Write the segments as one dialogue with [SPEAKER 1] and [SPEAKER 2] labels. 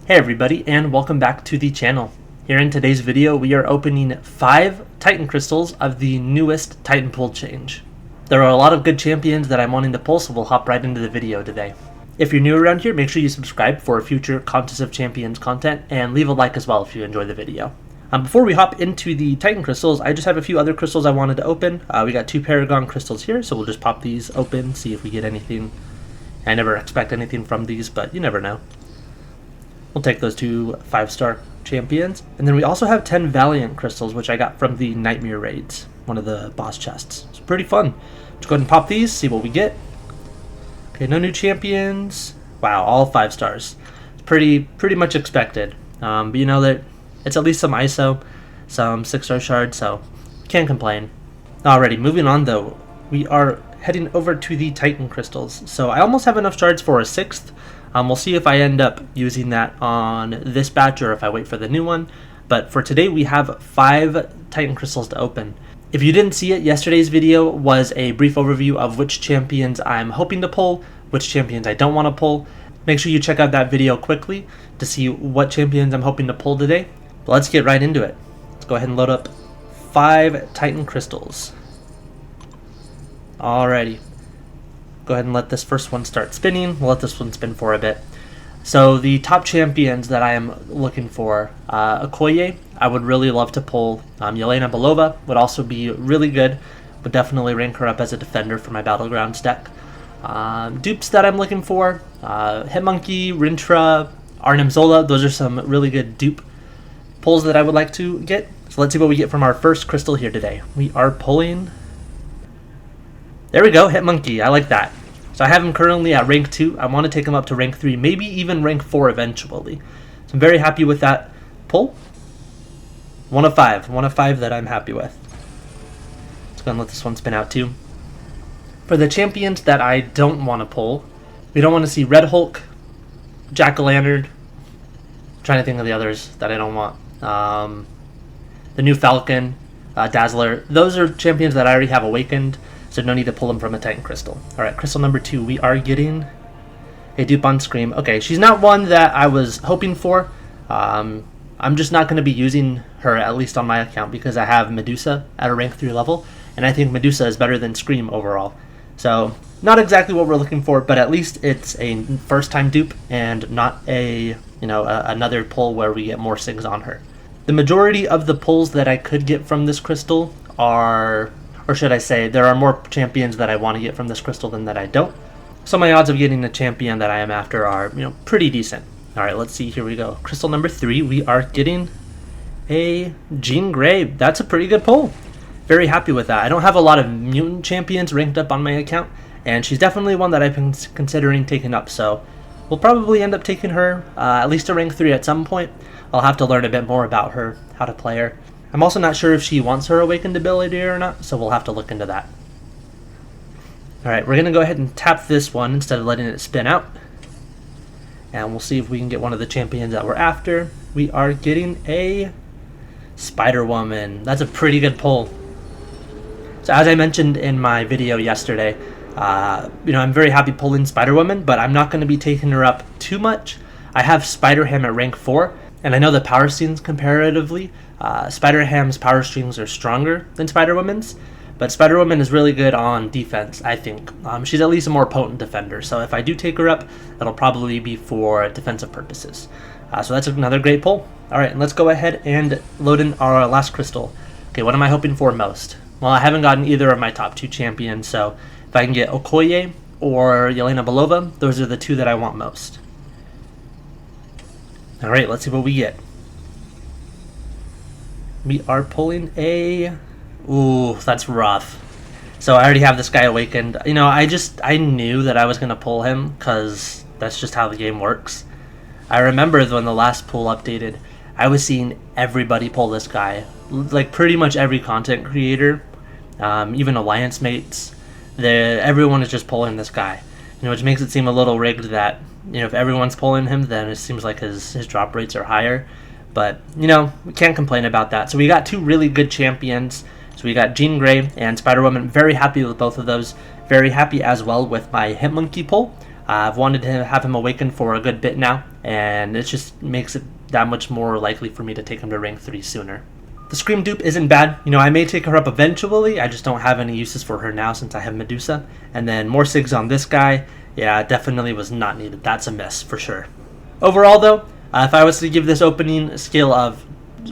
[SPEAKER 1] Hey everybody, and welcome back to the channel. Here in today's video, we are opening 5 Titan Crystals of the newest Titan Pool change. There are a lot of good champions that I'm wanting to pull, so we'll hop right into the video today. If you're new around here, make sure you subscribe for future Contest of Champions content, and leave a like as well if you enjoy the video. Before we hop into the Titan Crystals, I just have a few other crystals I wanted to open. We got 2 Paragon Crystals here, so we'll just pop these open, see if we get anything. I never expect anything from these, but you never know. We'll take those 2 5-star champions. And then we also have 10 Valiant Crystals, which I got from the Nightmare Raids, one of the boss chests. It's pretty fun. Let's go ahead and pop these, see what we get. Okay, no new champions. Wow, all 5 stars. It's pretty much expected. But you know that it's at least some ISO, some 6-star shards, so can't complain. Alrighty, moving on though. We are heading over to the Titan Crystals. So I almost have enough shards for a 6th. We'll see if I end up using that on this batch or if I wait for the new one. But for today, we have 5 Titan Crystals to open. If you didn't see it, yesterday's video was a brief overview of which champions I'm hoping to pull, which champions I don't want to pull. Make sure you check out that video quickly to see what champions I'm hoping to pull today. But let's get right into it. Let's go ahead and load up 5 Titan Crystals. Alrighty. Go ahead and let this first one start spinning. We'll let this one spin for a bit. So the top champions that I am looking for, Okoye, I would really love to pull. Yelena Belova would also be really good. Would definitely rank her up as a defender for my Battlegrounds deck. Dupes that I'm looking for, Hitmonkey, Rintra, Arnim Zola. Those are some really good dupe pulls that I would like to get. So let's see what we get from our first crystal here today. We are pulling... There we go, Hitmonkey. I like that. So I have him currently at rank 2. I want to take him up to rank 3, maybe even rank 4 eventually. So I'm very happy with that pull. 1 of 5. 1 of 5 that I'm happy with. Let's go and let this one spin out too. For the champions that I don't want to pull, we don't want to see Red Hulk, Jack-o'-lantern. Trying to think of the others that I don't want. The new Falcon, Dazzler. Those are champions that I already have awakened. So no need to pull them from a Titan Crystal. Alright, Crystal number 2. We are getting a dupe on Scream. Okay, she's not one that I was hoping for. I'm just not going to be using her, at least on my account, because I have Medusa at a rank 3 level. And I think Medusa is better than Scream overall. So, not exactly what we're looking for, but at least it's a first-time dupe and not a, another pull where we get more SIGs on her. The majority of the pulls that I could get from this crystal are... Or should I say, there are more champions that I want to get from this crystal than that I don't. So my odds of getting the champion that I am after are, pretty decent. Alright, let's see, here we go. Crystal number 3, we are getting a Jean Grey. That's a pretty good pull. Very happy with that. I don't have a lot of mutant champions ranked up on my account, and she's definitely one that I've been considering taking up, so we'll probably end up taking her at least to rank 3 at some point. I'll have to learn a bit more about her, how to play her. I'm also not sure if she wants her awakened ability or not, so we'll have to look into that. Alright, we're going to go ahead and tap this one instead of letting it spin out. And we'll see if we can get one of the champions that we're after. We are getting a Spider-Woman. That's a pretty good pull. So as I mentioned in my video yesterday, I'm very happy pulling Spider-Woman, but I'm not going to be taking her up too much. I have Spider-Ham at rank 4, and I know the power scenes comparatively, Spider-Ham's power streams are stronger than Spider-Woman's, but Spider-Woman is really good on defense, I think. She's at least a more potent defender, so if I do take her up, that'll probably be for defensive purposes. So that's another great pull. Alright, let's go ahead and load in our last crystal. Okay, what am I hoping for most? Well, I haven't gotten either of my top 2 champions, so if I can get Okoye or Yelena Belova, those are the 2 that I want most. Alright, let's see what we get. We are pulling a... Ooh, that's rough. So I already have this guy awakened. I knew that I was going to pull him because that's just how the game works. I remember when the last pull updated, I was seeing everybody pull this guy. Like pretty much every content creator, even alliance mates, everyone is just pulling this guy. Which makes it seem a little rigged that, if everyone's pulling him, then it seems like his drop rates are higher. But, we can't complain about that. So we got 2 really good champions. So we got Jean Grey and Spider-Woman. Very happy with both of those. Very happy as well with my Hitmonkey pull. I've wanted to have him awaken for a good bit now, and it just makes it that much more likely for me to take him to rank 3 sooner. The Scream dupe isn't bad. I may take her up eventually, I just don't have any uses for her now since I have Medusa. And then more SIGs on this guy, yeah, definitely was not needed. That's a miss for sure. Overall though, if I was to give this opening a scale of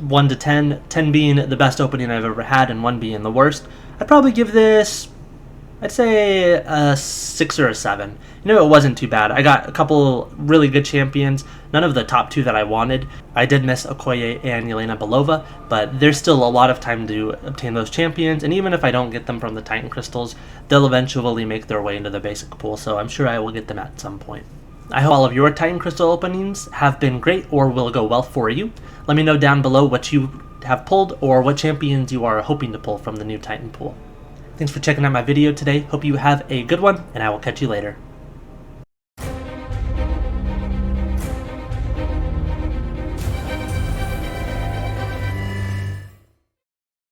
[SPEAKER 1] 1 to 10, 10 being the best opening I've ever had and 1 being the worst, I'd probably give this, I'd say a 6 or a 7. It wasn't too bad. I got a couple really good champions, none of the top 2 that I wanted. I did miss Okoye and Yelena Belova, but there's still a lot of time to obtain those champions, and even if I don't get them from the Titan Crystals, they'll eventually make their way into the basic pool, so I'm sure I will get them at some point. I hope all of your Titan Crystal openings have been great or will go well for you. Let me know down below what you have pulled or what champions you are hoping to pull from the new Titan pool. Thanks for checking out my video today. Hope you have a good one, and I will catch you later.